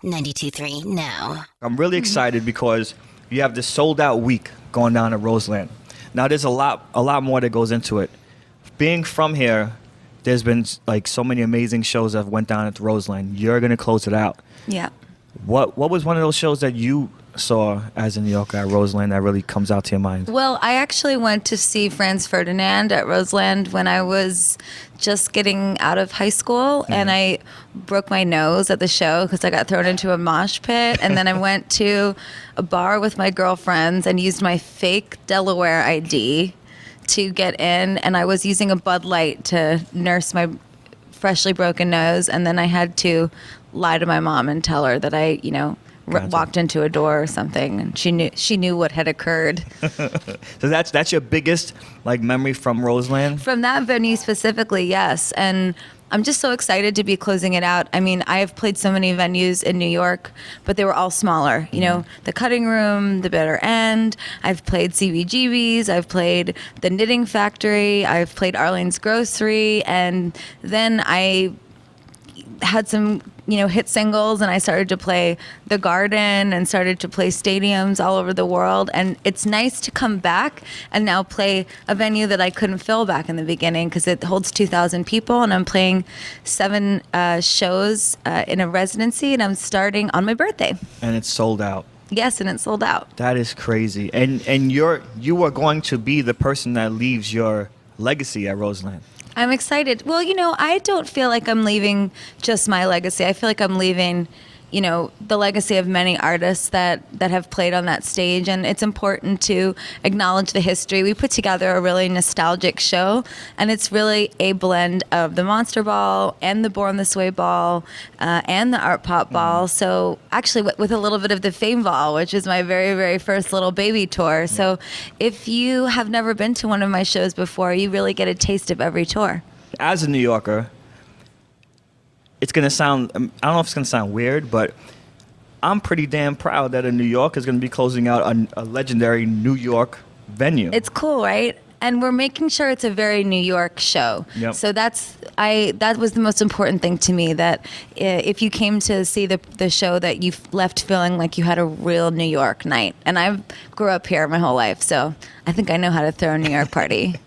92.3 now. I'm really excited because you have this sold out week going down at Roseland. Now there's a lot more that goes into it. Being from here, there's been like so many amazing shows that went down at the Roseland. You're gonna close it out. Yeah. What was one of those shows that you saw as a New Yorker at Roseland that really comes out to your mind? Well, I actually went to see Franz Ferdinand at Roseland when I was just getting out of high school, and I broke my nose at the show because I got thrown into a mosh pit, and then I went to a bar with my girlfriends and used my fake Delaware ID to get in, and I was using a Bud Light to nurse my freshly broken nose, and then I had to lie to my mom and tell her that I, walked into a door or something, and she knew what had occurred. So that's your biggest memory from Roseland? From that venue specifically, yes. And I'm just so excited to be closing it out. I mean, I have played so many venues in New York, but they were all smaller. The Cutting Room, the Bitter End. I've played CBGB's. I've played the Knitting Factory. I've played Arlene's Grocery. And then I had some hit singles, and I started to play the Garden and started to play stadiums all over the world. And it's nice to come back and now play a venue that I couldn't fill back in the beginning because it holds 2,000 people, and I'm playing 7 shows in a residency, and I'm starting on my birthday. And it's sold out. Yes, and it's sold out. That is crazy. And you are going to be the person that leaves your legacy at Roseland. I'm excited. Well, I don't feel like I'm leaving just my legacy. I feel like I'm leaving, the legacy of many artists that have played on that stage. And it's important to acknowledge the history. We put together a really nostalgic show, and it's really a blend of the Monster Ball and the Born This Way Ball and the Art Pop Ball. So actually with a little bit of the Fame Ball, which is my very, very first little baby tour. So if you have never been to one of my shows before, you really get a taste of every tour. As a New Yorker, it's going to sound, I don't know if it's going to sound weird, but I'm pretty damn proud that a New York is going to be closing out a legendary New York venue. It's cool, right? And we're making sure it's a very New York show. Yep. So that was the most important thing to me, that if you came to see the show, that you left feeling like you had a real New York night. And I grew up here my whole life, so I think I know how to throw a New York party.